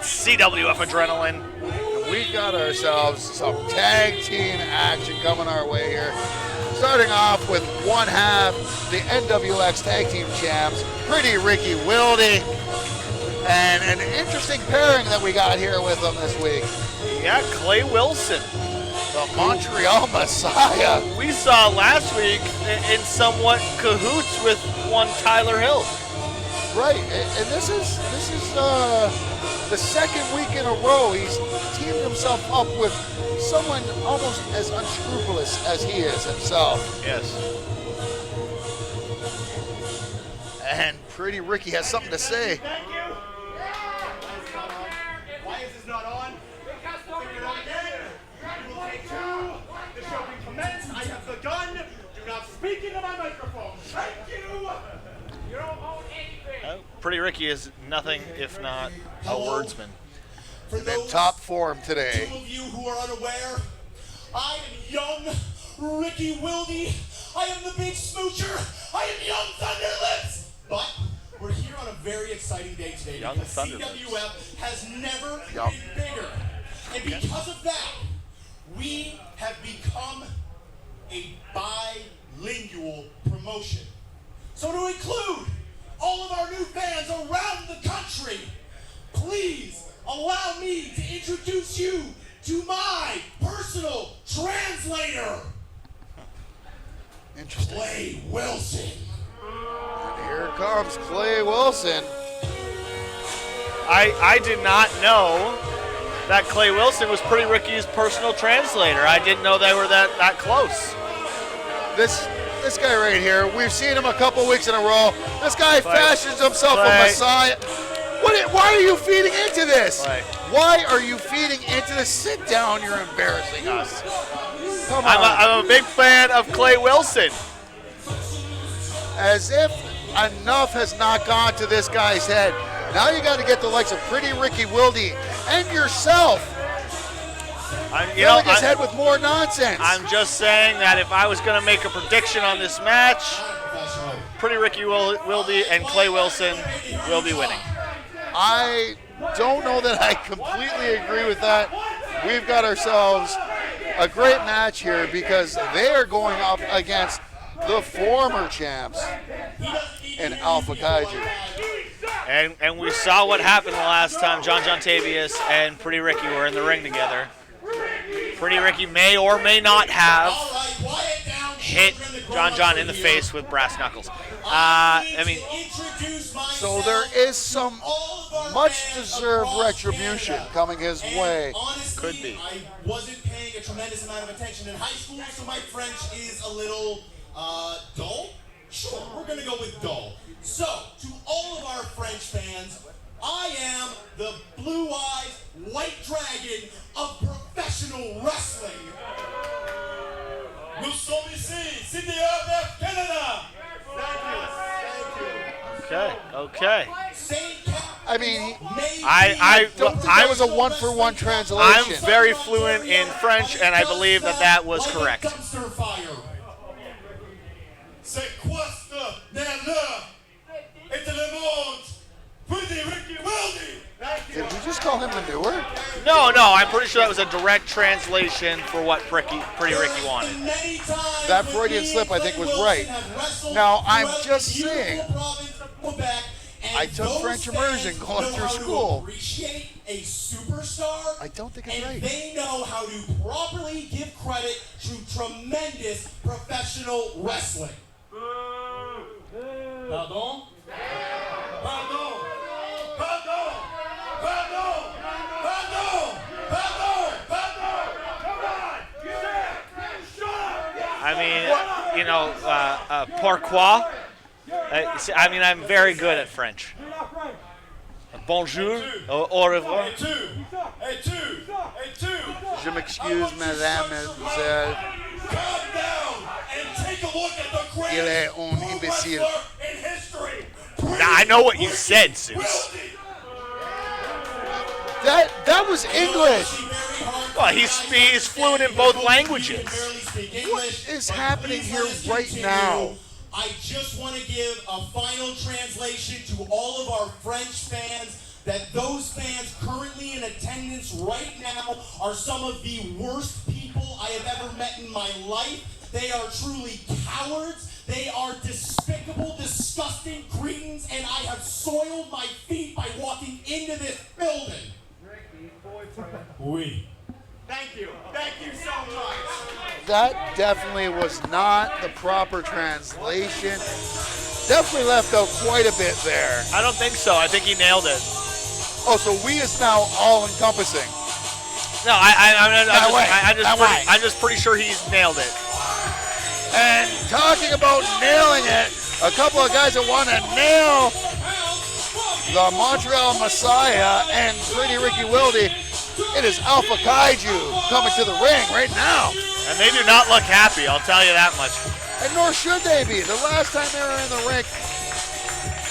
It's CWF Adrenaline. We got ourselves some tag team action coming our way here. Starting off with one half, the NWX Tag Team Champs, Pretty Ricky Wilde. And an interesting pairing that we got here with them this week. Yeah, Clay Wilson. The Montreal Messiah. We saw last week in somewhat cahoots with one Tyler Hill. Right, and this is the second week in a row he's teamed himself up with someone almost as unscrupulous as he is himself. Yes. And Pretty Ricky has something to say. Thank you. Why is this not on? Because we will take two. The show can commence. I have begun. Do not speak into my microphone. Thank you. You don't own anything. Pretty Ricky is nothing if not a wordsman. For In those top form today. two of you who are unaware, I am young Ricky Wilde. I am the big smoocher. I am young Thunderlips. But we're here on a very exciting day today Young because Thunderlips. CWF has never Yup. been bigger. And because of that, we have become a bilingual promotion. So to include all of our new fans around the country, please allow me to introduce you to my personal translator, Interesting. Clay Wilson. And here comes Clay Wilson. I did not know that Clay Wilson was Pretty Ricky's personal translator. I didn't know they were that close. This guy right here, we've seen him a couple weeks in a row. This guy fashions himself a Clay. messiah. Why are you feeding into this? Clay. Why are you feeding into this? Sit down, you're embarrassing us. Come on. I'm a big fan of Clay Wilson. As if enough has not gone to this guy's head. Now you got to get the likes of Pretty Ricky Wilde and yourself filling his head with more nonsense. I'm just saying that if I was going to make a prediction on this match, Pretty Ricky Wilde and Clay Wilson will be winning. I don't know that I completely agree with that. We've got ourselves a great match here because they are going up against the former champs in Alpha Kaiju. And we saw what happened the last time John Tavius and Pretty Ricky were in the ring together. Pretty Ricky may or may not have hit John in the face with brass knuckles. So there is some much-deserved retribution coming his way. Honestly, Could be. I wasn't paying a tremendous amount of attention in high school, so my French is a little dull. Sure, we're gonna go with dull. So, to all of our French fans, I am the blue-eyed white dragon of professional wrestling. Nous sommes ici, CWF Canada. Okay. I mean, I don't think that was a one-for-one translation. I'm very fluent in French, and I believe that was correct. C'est quoi ça? Did we just call him manure? No, I'm pretty sure that was a direct translation for what Pretty Ricky wanted. That Freudian slip, I think, was right. Now, I'm just saying, I took French immersion going through school. A superstar, I don't think it's and right. they know how to properly give credit to tremendous professional wrestling. Pardon? Pardon? Pardon? Pardon? Pardon? Pardon? Pardon? Come on! Get there! Shut up! I mean, pourquoi? I'm very good at French. Bonjour, au revoir. Je m'excuse, madame, mademoiselle. Calm down and take a look at the Il est greatest un imbécile. in history. Now, I know what you said, Zeus. That was English. Well, he's fluent in both languages. What is happening here right now? I just want to give a final translation to all of our French fans. that those fans currently in attendance right now are some of the worst people I have ever met in my life. They are truly cowards. They are despicable, disgusting cretins, and I have soiled my feet by walking into this building. Ricky, boyfriend. Oui. Thank you. Thank you so much. That definitely was not the proper translation. Definitely left out quite a bit there. I don't think so. I think he nailed it. Oh, so we is now all-encompassing. No, I'm just pretty sure he's nailed it. And talking about nailing it, a couple of guys that want to nail the Montreal Messiah and Pretty Ricky Wilde. It is Alpha Kaiju coming to the ring right now. And they do not look happy, I'll tell you that much. And nor should they be. The last time they were in the ring,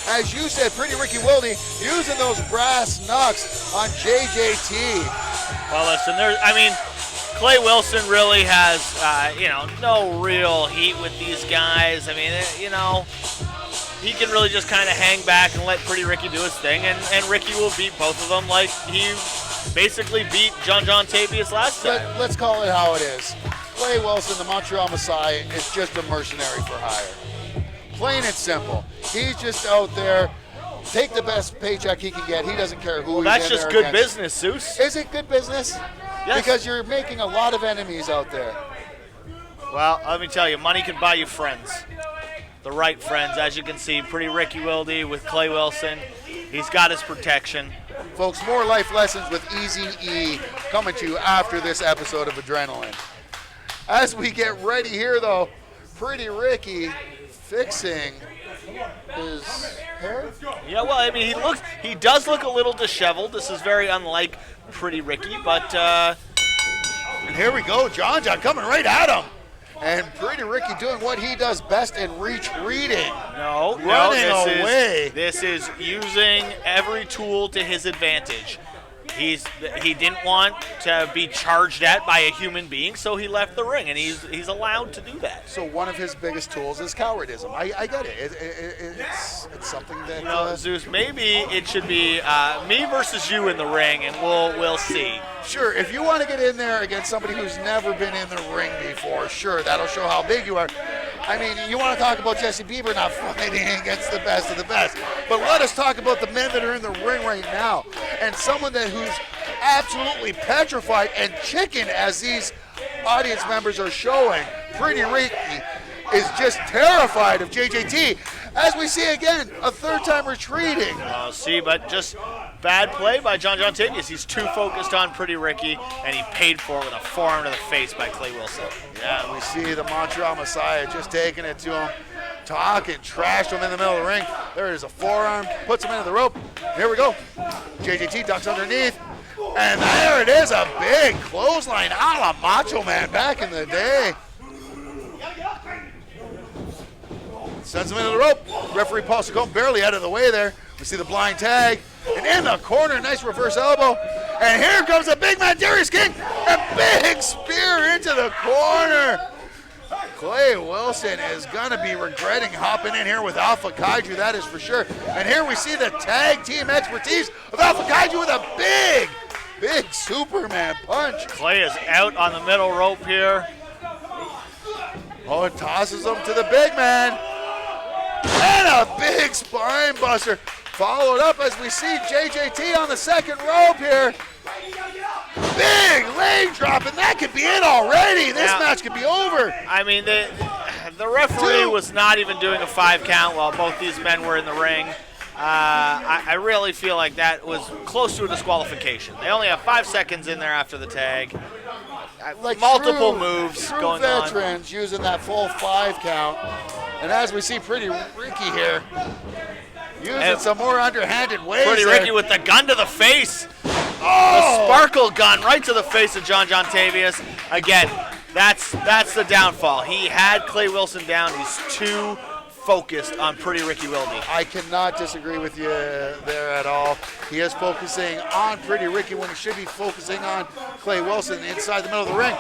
as you said, Pretty Ricky Wilde using those brass knucks on JJT. Well, listen, Clay Wilson really has, no real heat with these guys. I mean, he can really just kind of hang back and let Pretty Ricky do his thing, and Ricky will beat both of them like he basically beat John Tavius last time. Let's call it how it is. Clay Wilson, the Montreal Messiah, is just a mercenary for hire. Plain and simple. He's just out there. Take the best paycheck he can get. He doesn't care who he's in there That's just against. good business, Zeus. Is it good business? Yes. Because you're making a lot of enemies out there. Well, let me tell you, money can buy you friends. The right friends. As you can see, Pretty Ricky Wilde with Clay Wilson. He's got his protection. Folks, more life lessons with Easy E coming to you after this episode of Adrenaline. As we get ready here, though, Pretty Ricky fixing his hair. Yeah, well, I mean, he does look a little disheveled. This is very unlike Pretty Ricky, but and here we go, John coming right at him. And Pretty Ricky doing what he does best in retreating. Running away. This is using every tool to his advantage. He didn't want to be charged at by a human being, so he left the ring, and he's allowed to do that. So one of his biggest tools is cowardism. I get it. It's something that Zeus, maybe it should be me versus you in the ring, and we'll see. Sure, if you want to get in there against somebody who's never been in the ring before, sure, that'll show how big you are. I mean, you want to talk about Jesse Bieber not fighting against the best of the best. But let us talk about the men that are in the ring right now. And someone who's absolutely petrified and chicken, as these audience members are showing. Pretty Ricky is just terrified of JJT. As we see again, a third time retreating. But just bad play by John Tavius. He's too focused on Pretty Ricky, and he paid for it with a forearm to the face by Clay Wilson. Yeah, we see the Montreal Messiah just taking it to him, talking trash to him in the middle of the ring. There is a forearm, puts him into the rope. Here we go. JJT ducks underneath, and there it is, a big clothesline a la Macho Man back in the day. Sends him into the rope. Referee Paul Saccone barely out of the way there. We see the blind tag. And in the corner, nice reverse elbow. And here comes the big man, Darius King. A big spear into the corner. Clay Wilson is going to be regretting hopping in here with Alpha Kaiju, that is for sure. And here we see the tag team expertise of Alpha Kaiju with a big Superman punch. Clay is out on the middle rope here. Oh, it tosses him to the big man. And a big spine buster. Followed up as we see JJT on the second rope here. Big leg drop, and that could be it already. This match could be over. I mean, the referee was not even doing a 5 count while both these men were in the ring. I really feel like that was close to a disqualification. They only have 5 seconds in there after the tag. Like multiple moves true going on. Veterans using that full 5 count. And as we see Pretty Ricky here, using some more underhanded ways. Pretty Ricky with the gun to the face. The sparkle gun right to the face of John Tavius. Again, that's the downfall. He had Clay Wilson down. He's too focused on Pretty Ricky Wilde. I cannot disagree with you there at all. He is focusing on Pretty Ricky when he should be focusing on Clay Wilson inside the middle of the ring.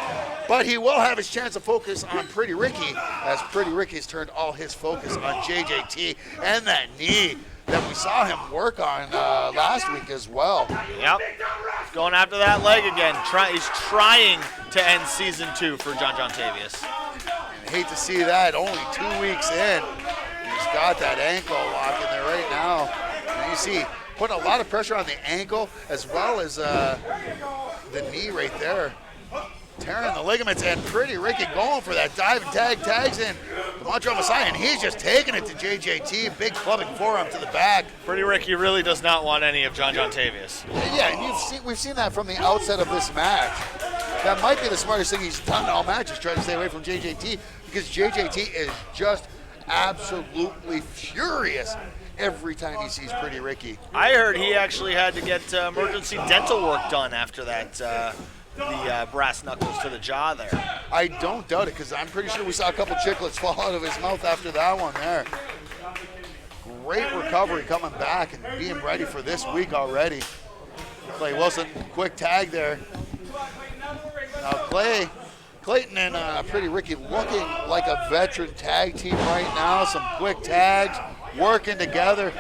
But he will have his chance to focus on Pretty Ricky, as Pretty Ricky's turned all his focus on JJT. And that knee that we saw him work on last week as well. Yep. He's going after that leg again. He's trying to end season 2 for John Tavius. And hate to see that. Only 2 weeks in, he's got that ankle lock in there right now. And you see, putting a lot of pressure on the ankle as well as the knee right there. Tearing the ligaments, and Pretty Ricky going for that dive and tags in the Montreal Messiah, and he's just taking it to JJT. Big clubbing forearm to the back. Pretty Ricky really does not want any of John Tavius. Yeah, and we've seen that from the outset of this match. That might be the smartest thing he's done in all matches, trying to stay away from JJT, because JJT is just absolutely furious every time he sees Pretty Ricky. I heard he actually had to get emergency dental work done after that. The brass knuckles to the jaw there. I don't doubt it, because I'm pretty sure we saw a couple chiclets fall out of his mouth after that one there. Great recovery coming back and being ready for this week already. Clay Wilson, quick tag there. Now Clayton and Pretty Ricky looking like a veteran tag team right now. Some quick tags, working together.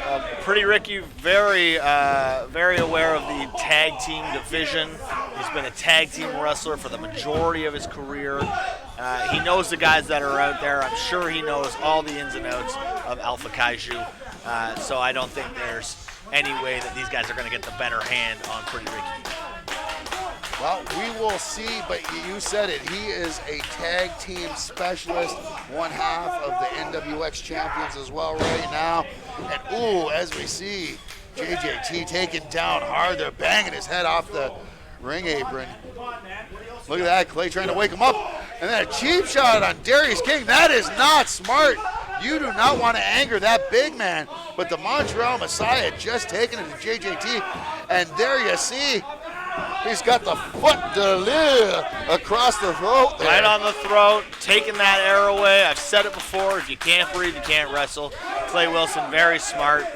Pretty Ricky, very aware of the tag team division. He's been a tag team wrestler for the majority of his career. He knows the guys that are out there. I'm sure he knows all the ins and outs of Alpha Kaiju. So I don't think there's any way that these guys are going to get the better hand on Pretty Ricky. Well, we will see, but you said it. He is a tag team specialist, one half of the NWX champions as well right now. And, ooh, as we see, JJT taken down hard. They're banging his head off the ring apron. Look at that, Clay trying to wake him up. And then a cheap shot on Darius King. That is not smart. You do not want to anger that big man. But the Montreal Messiah just taking it to JJT. And there you see, he's got the foot de lire across the throat there. Right on the throat, taking that air away. I've said it before, if you can't breathe, you can't wrestle. Clay Wilson, very smart.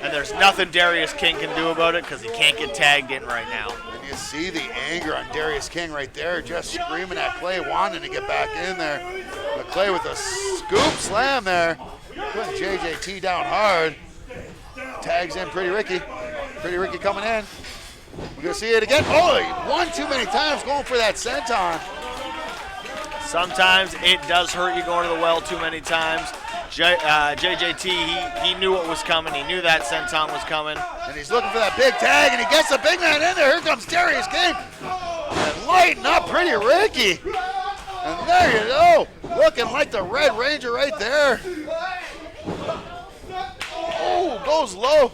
And there's nothing Darius King can do about it because he can't get tagged in right now. And you see the anger on Darius King right there, just screaming at Clay, wanting to get back in there. But Clay with a scoop slam there, putting JJT down hard. Tags in Pretty Ricky. Pretty Ricky coming in. We're going to see it again. Oh, he won too many times going for that senton. Sometimes it does hurt you going to the well too many times. JJT, he knew what was coming. He knew that senton was coming. And he's looking for that big tag, and he gets the big man in there. Here comes Darius King. And lighting up Pretty Ricky. And there you go. Looking like the Red Ranger right there. Oh, goes low.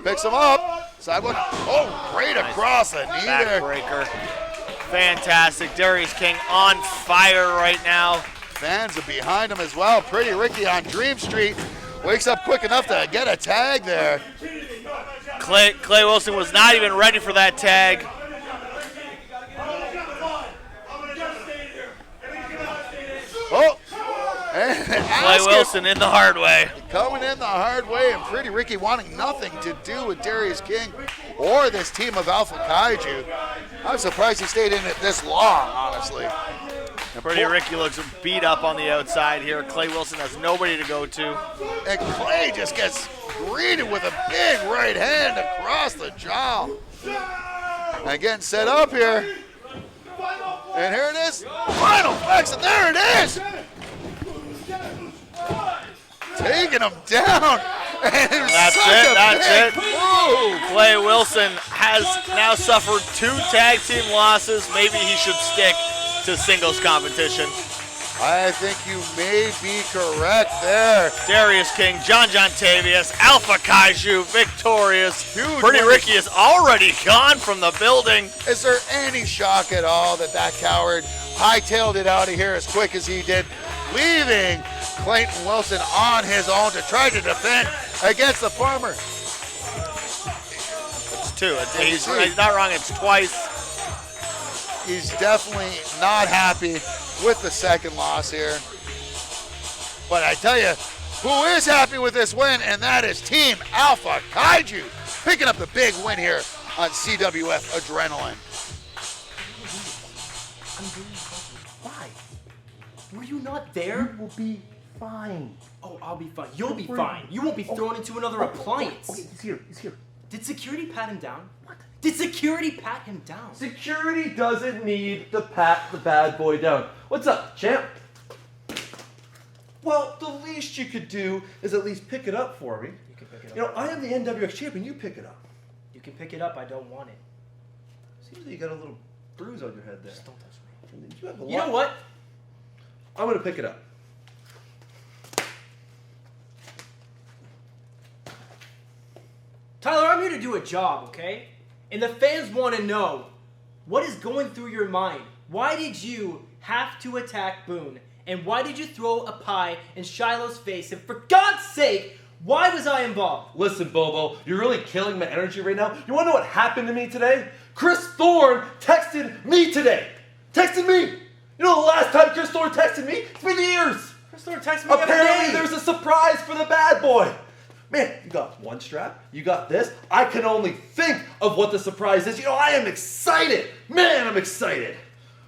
Picks him up. Sidewalk. Oh, great across the knee there. Backbreaker. Fantastic. Darius King on fire right now. Fans are behind him as well. Pretty Ricky on Dream Street. Wakes up quick enough to get a tag there. Clay Wilson was not even ready for that tag. Oh. Clay Wilson in the hard way. Coming in the hard way, and Pretty Ricky wanting nothing to do with Darius King or this team of Alpha Kaiju. I'm surprised he stayed in it this long, honestly. Pretty Ricky looks beat up on the outside here. Clay Wilson has nobody to go to. And Clay just gets greeted with a big right hand across the jaw. And again, set up here. And here it is. Final flex, and there it is. Taking him down. And That's it. Clay Wilson has now suffered 2 tag team losses. Maybe he should stick to singles competition. I think you may be correct there. Darius King, John Tavius, Alpha Kaiju, victorious. Huge Pretty win. Ricky is already gone from the building. Is there any shock at all that coward hightailed it out of here as quick as he did, leaving Clayton Wilson on his own to try to defend against the farmer? It's 2. He's not wrong. It's twice. He's definitely not happy with the second loss here. But I tell you, who is happy with this win, and that is Team Alpha Kaiju, picking up the big win here on CWF Adrenaline. Why? Were you not there? We'll be fine. Oh, I'll be fine. You'll be fine. You won't be thrown into another appliance. Okay, he's here. He's here. Did security pat him down? What? Did security pat him down? Security doesn't need to pat the bad boy down. What's up, champ? Well, the least you could do is at least pick it up for me. You can pick it up. You know, I am the NWX champion. You pick it up. You can pick it up. I don't want it. Seems like you got a little bruise on your head there. Just don't touch me. You have a lot. You know what? I'm going to pick it up. Tyler, I'm here to do a job, okay? And the fans want to know, what is going through your mind? Why did you have to attack Boone? And why did you throw a pie in Shiloh's face? And for God's sake, why was I involved? Listen, Bobo, you're really killing my energy right now. You want to know what happened to me today? Chris Thorne texted me today. Texted me. You know the last time Chris Thorne texted me? It's been years. Chris Thorne texted me the other Apparently day. there's a surprise for the bad boy. Man, you got one strap, you got this. I can only think of what the surprise is. You know, I am excited. Man, I'm excited.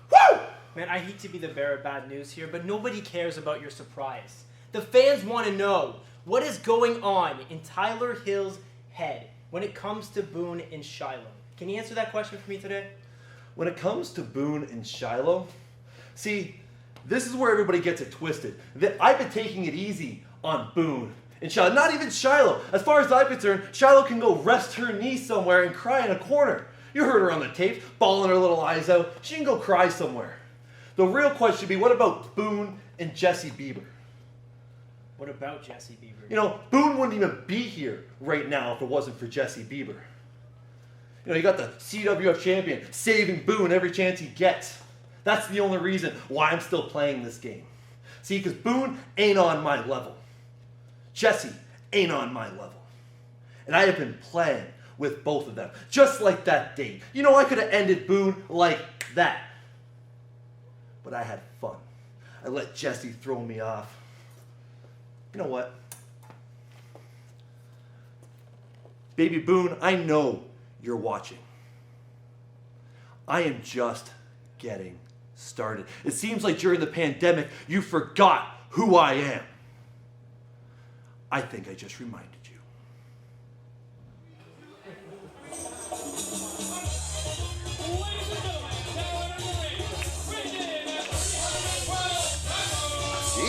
Woo! Man, I hate to be the bearer of bad news here, but nobody cares about your surprise. The fans want to know what is going on in Tyler Hill's head when it comes to Boone and Shiloh. Can you answer that question for me today? When it comes to Boone and Shiloh, see, this is where everybody gets it twisted. I've been taking it easy on Boone and Shiloh. Not even Shiloh. As far as I'm concerned, Shiloh can go rest her knee somewhere and cry in a corner. You heard her on the tape, bawling her little eyes out. She can go cry somewhere. The real question should be, what about Boone and Jesse Bieber? What about Jesse Bieber? You know, Boone wouldn't even be here right now if it wasn't for Jesse Bieber. You know, you got the CWF champion saving Boone every chance he gets. That's the only reason why I'm still playing this game. See, because Boone ain't on my level. Jesse ain't on my level. And I have been playing with both of them, just like that date. You know, I could have ended Boone like that. But I had fun. I let Jesse throw me off. You know what? Baby Boone, I know you're watching. I am just getting started. It seems like during the pandemic, you forgot who I am. I think I just reminded you.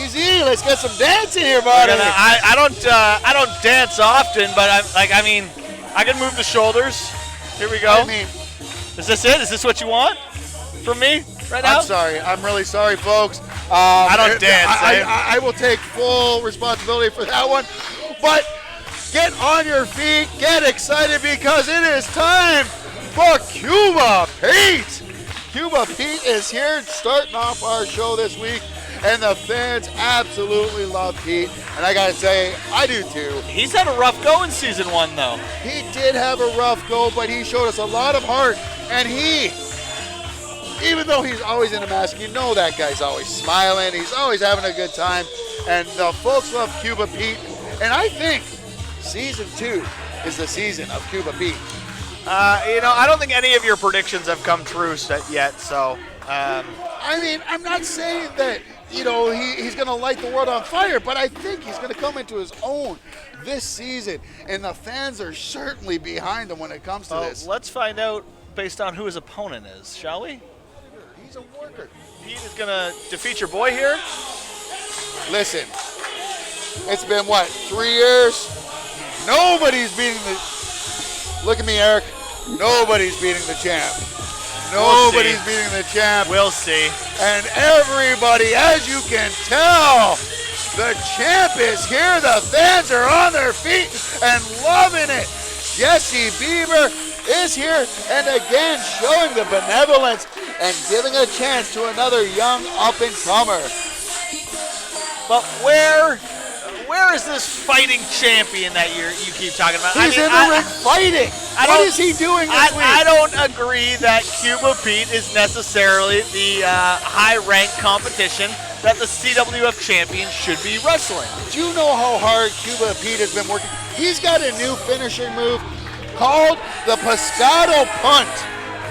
Easy, let's get some dancing here, buddy. I don't dance often, but I mean, I can move the shoulders. Here we go. I mean, Is this it? Is this what you want from me right now? I'm sorry. I'm really sorry, folks. I don't dance. I will take full responsibility for that one. But get on your feet, get excited, because it is time for Cuba Pete. Cuba Pete is here starting off our show this week, and the fans absolutely love Pete. And I gotta say, I do too. He's had a rough go in season 1, though. He did have a rough go, but he showed us a lot of heart, and even though he's always in a mask, you know that guy's always smiling, he's always having a good time, and the folks love Cuba Pete, and I think season 2 is the season of Cuba Pete. I don't think any of your predictions have come true yet, so. I mean, I'm not saying that, he's going to light the world on fire, but I think he's going to come into his own this season, and the fans are certainly behind him when it comes to this. Let's find out based on who his opponent is, shall we? He's a worker. Pete is going to defeat your boy here? Listen, it's been, 3 years? Nobody's beating look at me, Eric. Nobody's beating the champ. Nobody's beating the champ. We'll see. And everybody, as you can tell, the champ is here. The fans are on their feet and loving it. Jesse Bieber is here and again showing the benevolence and giving a chance to another young up-and-comer. But where is this fighting champion that you keep talking about? He's in the ring fighting. What is he doing this week? I don't agree that Cuba Pete is necessarily the high-ranked competition that the CWF champion should be wrestling. Do you know how hard Cuba Pete has been working? He's got a new finishing move called the Pescado Punt.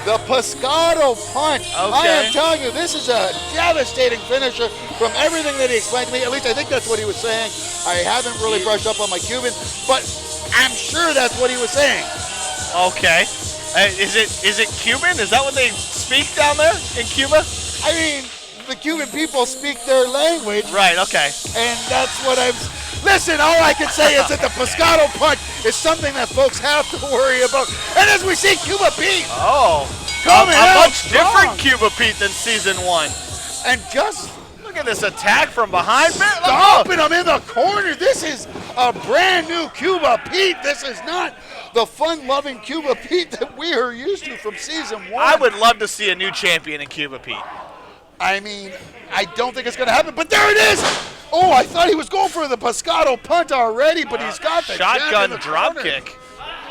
The Pescado punch. I Okay. am telling you, this is a devastating finisher from everything that he explained to me. At least I think that's what he was saying. I haven't really brushed up on my Cuban, but I'm sure that's what he was saying. Okay. Is it Cuban? Is that what they speak down there in Cuba? I mean, the Cuban people speak their language, Right, okay. and that's what I'm... Listen, all I can say is that the Pescado punch is something that folks have to worry about. And as we see Cuba Pete Oh. coming a out much different strong. Cuba Pete than season 1. And just Look at this attack from behind. stomping him in the corner. This is a brand new Cuba Pete. This is not the fun-loving Cuba Pete that we are used to from season 1. I would love to see a new champion in Cuba Pete. I mean, I don't think it's going to happen, but there it is. Oh, I thought he was going for the Pescado punt already, but he's got the champ in Shotgun the drop corner. kick.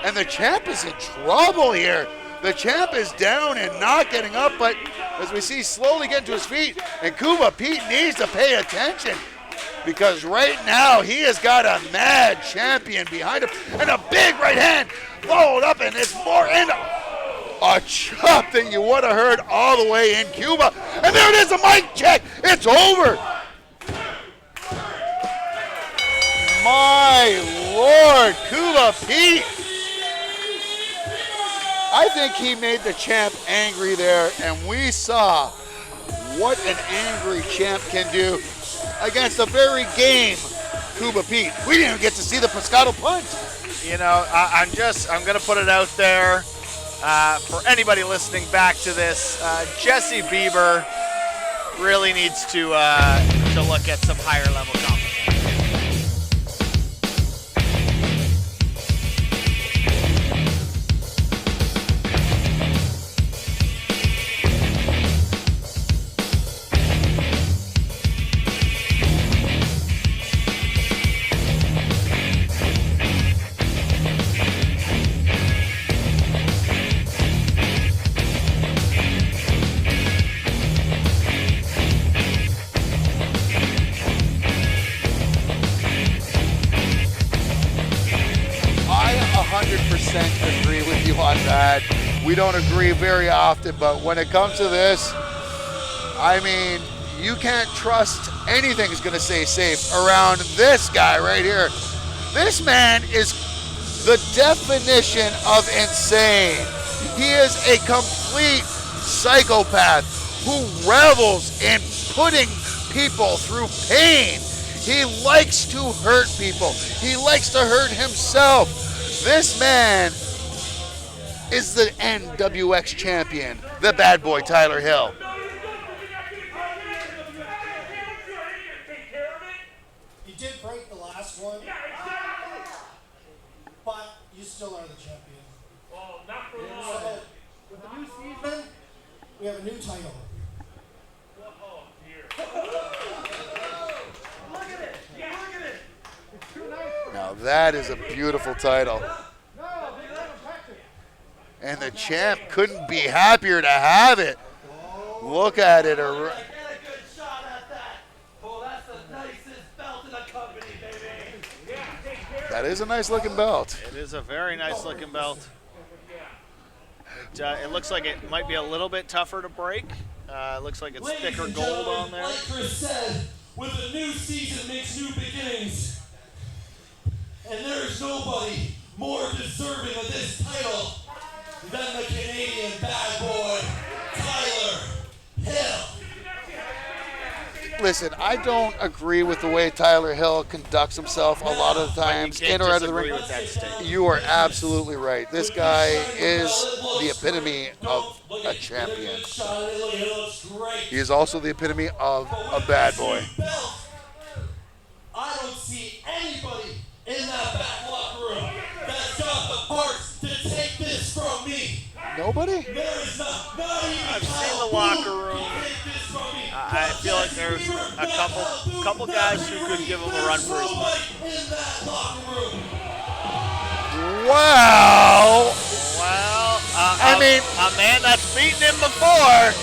And the champ is in trouble here. The champ is down and not getting up, but as we see, slowly getting to his feet. And Cuba Pete needs to pay attention because right now he has got a mad champion behind him. And a big right hand followed up, and it's more in a chop that you would have heard all the way in Cuba. And there it is, a mic check. It's over. My Lord, Cuba Pete. I think he made the champ angry there, and we saw what an angry champ can do against a very game Cuba Pete. We didn't even get to see the Pescado punch. You know, I'm going to put it out there for anybody listening back to this. Jesse Bieber really needs to look at some higher level competition. Agree with you on that. We don't agree very often, but when it comes to this, I mean, you can't trust anything's going to stay safe around this guy right here. This man is the definition of insane. He is a complete psychopath who revels in putting people through pain. He likes to hurt people. He likes to hurt himself. This man is the NWX champion, the bad boy Tyler Hill. You did break the last one, but you still are the champion. Well, not for long. So, with the new season, we have a new title. Oh, dear. Look at it. Yeah, look at it. It's too nice. Now that is a beautiful title. And the champ couldn't be happier to have it. Look at it. Get a good shot at that. Oh, that's the nicest belt in the company, baby. That is a nice looking belt. It is a very nice looking belt. It looks like it might be a little bit tougher to break. It looks like it's thicker gold on there. Like Chris said, with a new season makes new beginnings. And there is nobody more deserving of this title than the Canadian bad boy, Tyler Hill. Listen, I don't agree with the way Tyler Hill conducts himself a lot of the times in or out of the ring. With that statement. You are absolutely right. This guy is the epitome of a champion. He is also the epitome of a bad boy. I don't see anybody in that back locker room that's got the parts to take this from me. Nobody? There is not even I've seen the locker room. I feel like there's a couple guys who could give him a run for his money. In that locker room. Wow. Well, I mean, a man that's beaten him before.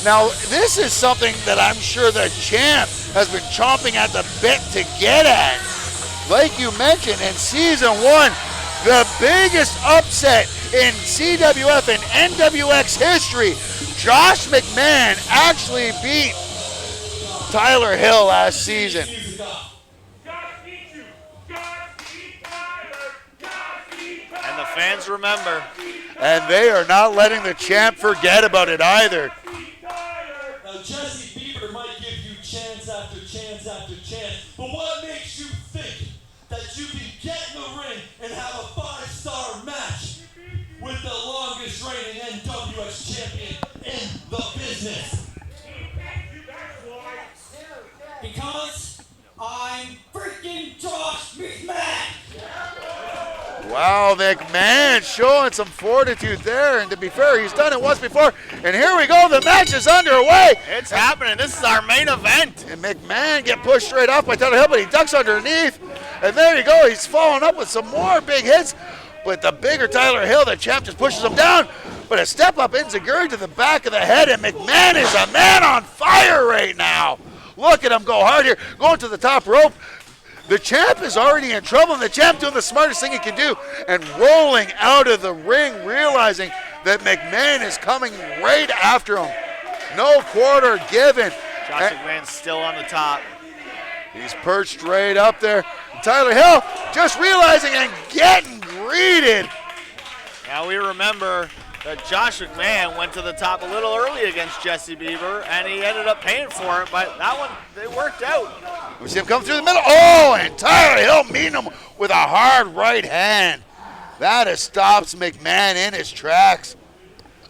Now, this is something that I'm sure the champ has been chomping at the bit to get at. Like you mentioned in season 1, the biggest upset in CWF and NWX history, Josh McMahon actually beat Tyler Hill last season. And the fans remember. And they are not letting the champ forget about it either. Now, Jesse Bieber might give you chance after chance after chance, but what makes you think that you can get in the ring and have a 5-star match with the longest reigning NWX champion in the business? Because I'm freaking Josh McMahon! Wow, McMahon showing some fortitude there, and to be fair, he's done it once before. And here we go, the match is underway. It's happening. This is our main event. And McMahon get pushed straight off by Tyler Hill, but he ducks underneath. And there you go, he's following up with some more big hits. But the bigger Tyler Hill, the champ just pushes him down. But a step up enziguri to the back of the head, and McMahon is a man on fire right now. Look at him go hard here, going to the top rope. The champ is already in trouble, and the champ doing the smartest thing he can do and rolling out of the ring, realizing that McMahon is coming right after him. No quarter given. Josh McMahon's still on the top. He's perched right up there. Tyler Hill just realizing and getting greeted. Now we remember that Josh McMahon went to the top a little early against Jesse Bieber, and he ended up paying for it, but that one, it worked out. We see him come through the middle. Oh, and Tyler Hill meeting him with a hard right hand. That has stopped McMahon in his tracks.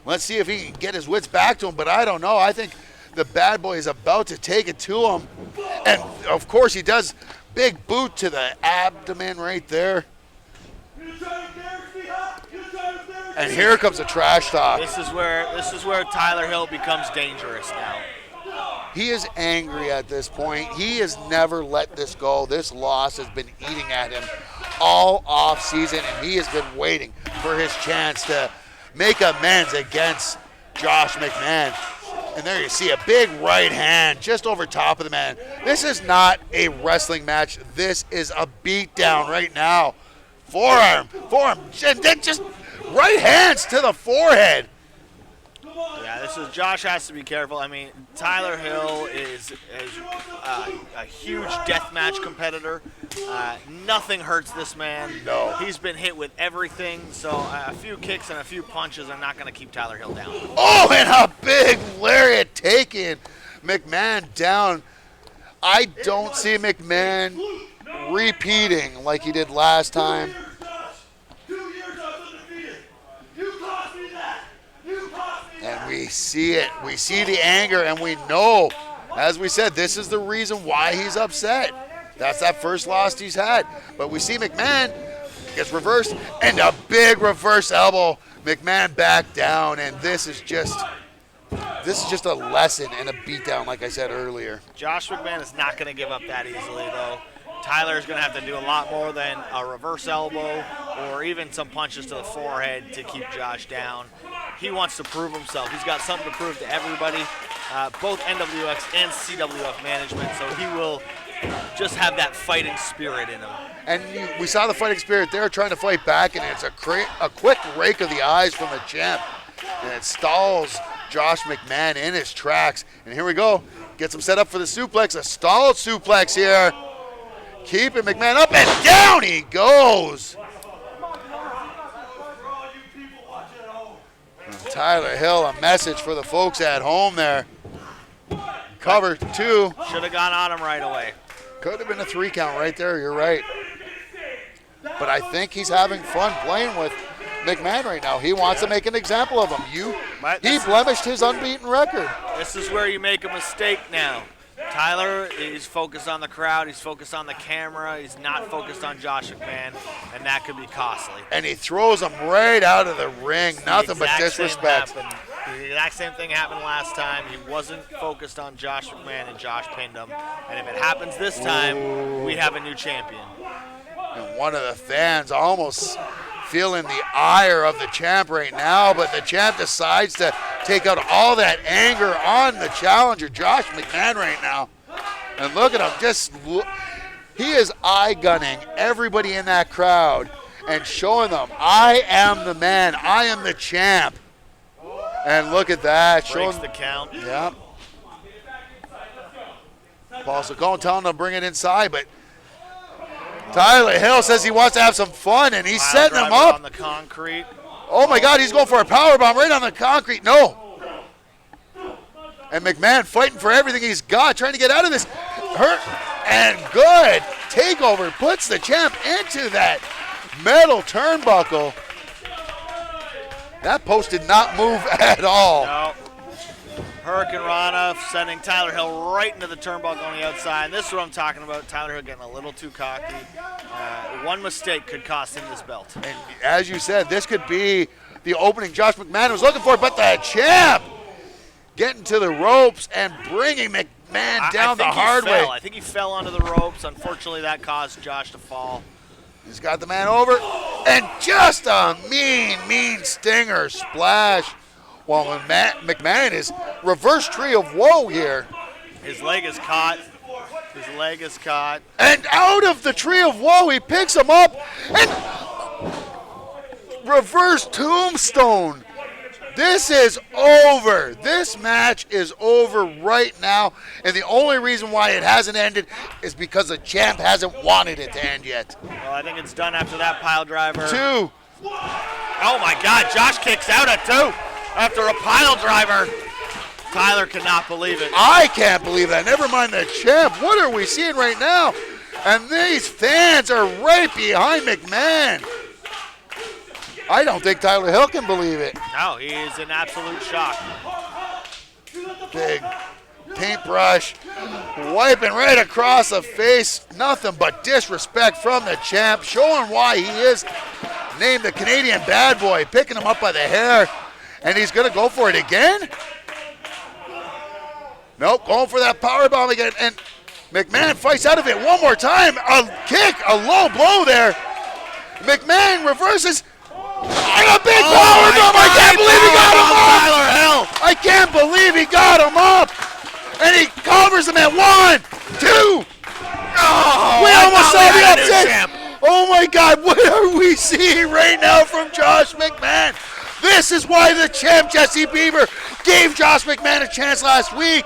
Let's see if he can get his wits back to him, but I don't know. I think the bad boy is about to take it to him. And, of course, he does. Big boot to the abdomen right there. And here comes the trash talk. This is where Tyler Hill becomes dangerous now. He is angry at this point. He has never let this go. This loss has been eating at him all off season, and he has been waiting for his chance to make amends against Josh McMahon. And there you see a big right hand just over top of the man. This is not a wrestling match. This is a beatdown right now. Forearm, and then just right hands to the forehead. Yeah, this is Josh has to be careful. I mean, Tyler Hill is a huge deathmatch competitor. Nothing hurts this man. No. He's been hit with everything, so a few kicks and a few punches are not going to keep Tyler Hill down. Oh, and a big lariat taking McMahon down. I don't see McMahon repeating like he did last time. 2 years I was undefeated. You cost me that. You cost me that. And we see it. We see the anger, and we know, as we said, this is the reason why he's upset. That's that first loss he's had. But we see McMahon gets reversed, and a big reverse elbow. McMahon back down, and this is just a lesson and a beatdown, like I said earlier. Josh McMahon is not going to give up that easily, though. Tyler's going to have to do a lot more than a reverse elbow or even some punches to the forehead to keep Josh down. He wants to prove himself. He's got something to prove to everybody, both NWX and CWF management, so he will just have that fighting spirit in him. And we saw the fighting spirit there trying to fight back, and it's a quick rake of the eyes from the champ. And it stalls Josh McMahon in his tracks. And here we go. Gets him set up for the suplex. A stalled suplex here. Keeping McMahon up, and down he goes. And Tyler Hill, a message for the folks at home there. Cover 2. Should have gone on him right away. Could have been a 3 count right there, you're right. But I think he's having fun playing with McMahon right now. He wants to make an example of him. He blemished his unbeaten record. This is where you make a mistake now. Tyler is focused on the crowd. He's focused on the camera. He's not focused on Josh McMahon, and that could be costly. And he throws him right out of the ring. Nothing but disrespect. The exact same thing happened last time. He wasn't focused on Josh McMahon, and Josh pinned him. And if it happens this time, we have a new champion. And one of the fans almost feeling the ire of the champ right now, but the champ decides to take out all that anger on the challenger, Josh McMahon, right now. And look at him, he is eye-gunning everybody in that crowd. and showing them, I am the man. I am the champ. And look at that. Breaks the count. Yeah. Paul Saccone telling him to bring it inside, but Tyler Hill says he wants to have some fun, and he's setting him up. On the concrete. Oh, my God, he's going for a powerbomb right on the concrete. No. And McMahon fighting for everything he's got, trying to get out of this. Hurt and good. Takeover puts the champ into that metal turnbuckle. That post did not move at all. No. Hurricane Rana sending Tyler Hill right into the turnbuckle on the outside. And this is what I'm talking about. Tyler Hill getting a little too cocky. One mistake could cost him this belt. And as you said, this could be the opening Josh McMahon was looking for, but the champ getting to the ropes and bringing McMahon down the hard way. I think he fell onto the ropes. Unfortunately, that caused Josh to fall. He's got the man over, and just a mean stinger splash. While McMahon is reverse tree of woe here. His leg is caught. His leg is caught. And out of the tree of woe, he picks him up and reverse tombstone. This is over. This match is over right now. And the only reason why it hasn't ended is because the champ hasn't wanted it to end yet. Well, I think it's done after that pile driver. 2. Oh, my God. Josh kicks out at 2. After a pile driver. Tyler cannot believe it. I can't believe that. Never mind the champ. What are we seeing right now? And these fans are right behind McMahon. I don't think Tyler Hill can believe it. No, he is in absolute shock. Big paintbrush wiping right across the face. Nothing but disrespect from the champ, showing why he is named the Canadian bad boy, picking him up by the hair. And he's going to go for it again? Nope, going for that powerbomb again. And McMahon fights out of it one more time. A kick, a low blow there. McMahon reverses. And a big powerbomb. I can't believe he got him up. Tyler Hill. I can't believe he got him up. And he covers him at 1, 2. Oh, We almost saw the had a new upset. champ. Oh, my God. What are we seeing right now from Josh McMahon? This is why the champ, Jesse Bieber, gave Josh McMahon a chance last week.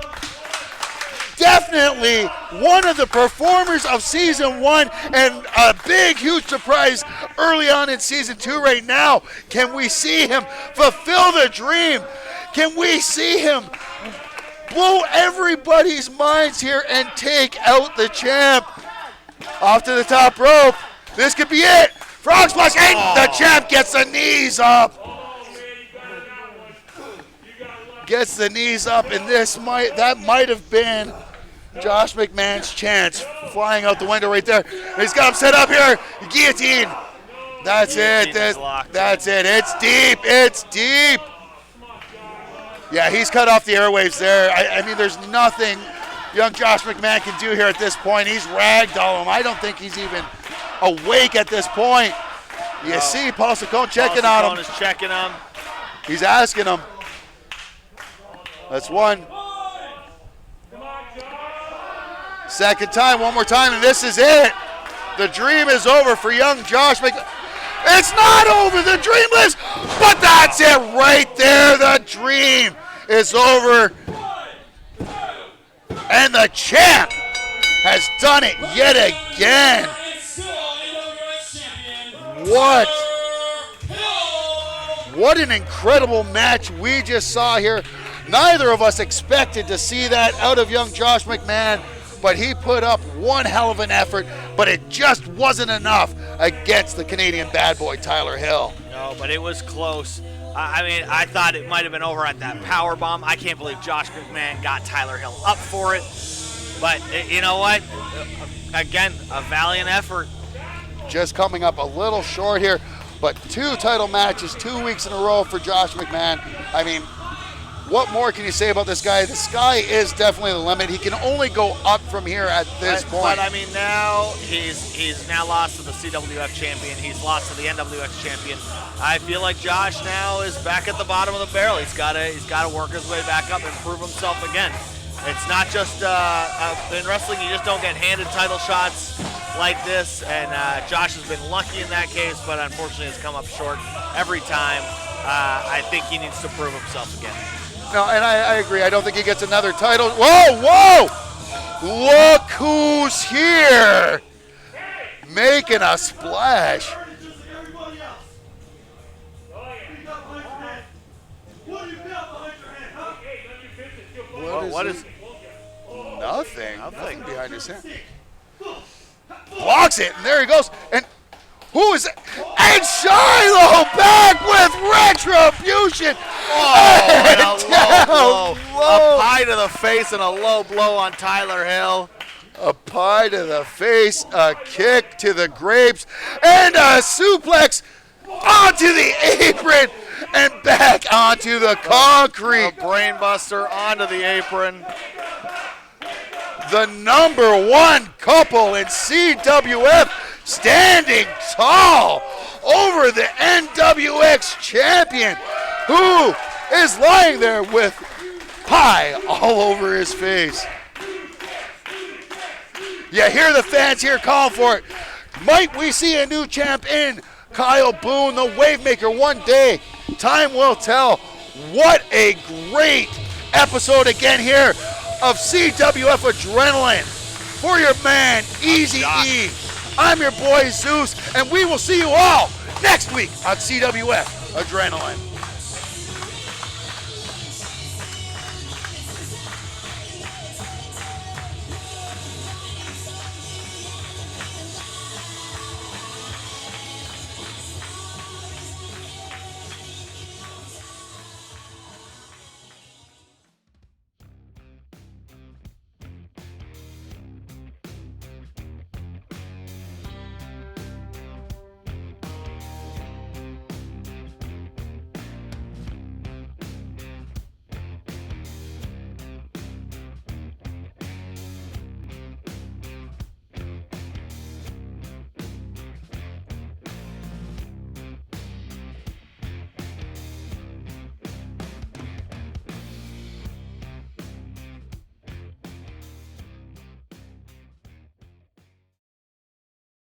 Definitely one of the performers of Season 1 and a big, huge surprise early on in Season 2 right now. Can we see him fulfill the dream? Can we see him blow everybody's minds here and take out the champ? Off to the top rope. This could be it. Frog splash, and the champ gets the knees up. Gets the knees up, and that might have been Josh McMahon's chance. Flying out the window right there. He's got him set up here. Guillotine. That's it. That's it. It's deep. It's deep. Yeah, he's cut off the airwaves there. I mean, there's nothing young Josh McMahon can do here at this point. He's ragdoll him. I don't think he's even awake at this point. You see Paul Saccone checking on him. Paul Saccone is checking him. He's asking him. That's 1. Second time, one more time, and this is it. The dream is over for young Josh McMahon. It's not over, the dream lives, but that's it right there. The dream is over. And the champ has done it yet again. What an incredible match we just saw here. Neither of us expected to see that out of young Josh McMahon, but he put up one hell of an effort, but it just wasn't enough against the Canadian bad boy, Tyler Hill. No, but it was close. I mean, I thought it might have been over at that power bomb. I can't believe Josh McMahon got Tyler Hill up for it. But you know what? Again, a valiant effort. Just coming up a little short here, but 2 title matches, 2 weeks in a row for Josh McMahon. I mean, what more can you say about this guy? The sky is definitely the limit. He can only go up from here at this point. But I mean, now he's now lost to the CWF champion. He's lost to the NWX champion. I feel like Josh now is back at the bottom of the barrel. He's got to work his way back up and prove himself again. It's not just in wrestling. You just don't get handed title shots like this, and Josh has been lucky in that case, but unfortunately has come up short every time. I think he needs to prove himself again. No, and I agree. I don't think he gets another title. Whoa! Look who's here! Making a splash. What is Nothing behind his hand. Blocks it, and there he goes. And who is it? And Shiloh back with retribution. and a down low blow. low. A pie to the face and a low blow on Tyler Hill. A pie to the face, a kick to the grapes, and a suplex onto the apron and back onto the concrete. A brainbuster onto the apron. The #1 couple in CWF standing tall over the NWX champion, who is lying there with pie all over his face. You hear the fans here calling for it. Might we see a new champ in Kyle Boone, the Wavemaker, one day? Time will tell. What a great episode again here of CWF Adrenaline. For your man, Easy E, I'm your boy Zeus, and we will see you all next week on CWF Adrenaline.